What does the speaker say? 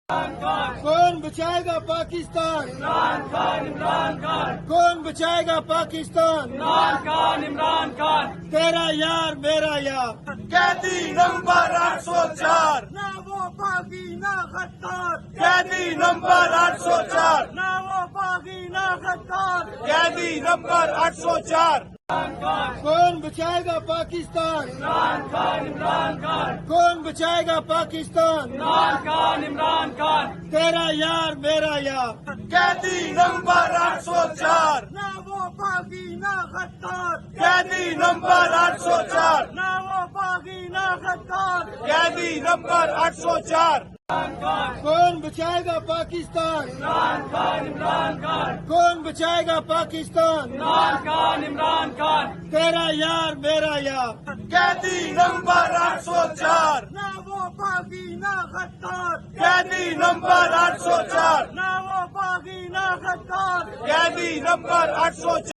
کون بچائے گا پاکستان؟ عمران خان عمران خان کون بچائے گا پاکستان؟ عمران خان عمران خان تیرا یار میرا یار، قیدی نمبر 804، نہ وہ باغی نہ غدار، قیدی نمبر 804، نہ وہ باغی نہ غدار، قیدی نمبر 804۔ کون بچائے گا پاکستان؟ عمران خان عمران خان کون بچائے گا پاکستان؟ عمران خان عمران خان تیرا یار میرا یار، قیدی نمبر 804، نہ وہ باغی نہ غدار، قیدی نمبر 804، نہ وہ باغی نہ غدار، قیدی نمبر 804۔ کون بچائے گا پاکستان؟ عمران خان عمران خان کون بچائے گا پاکستان؟ عمران خان عمران خان تیرا یار میرا یار، قیدی نمبر 804، نہ وہ باغی نہ غدار، قیدی نمبر 804، نہ وہ باغی نہ غدار۔ قیدی نمبر 804۔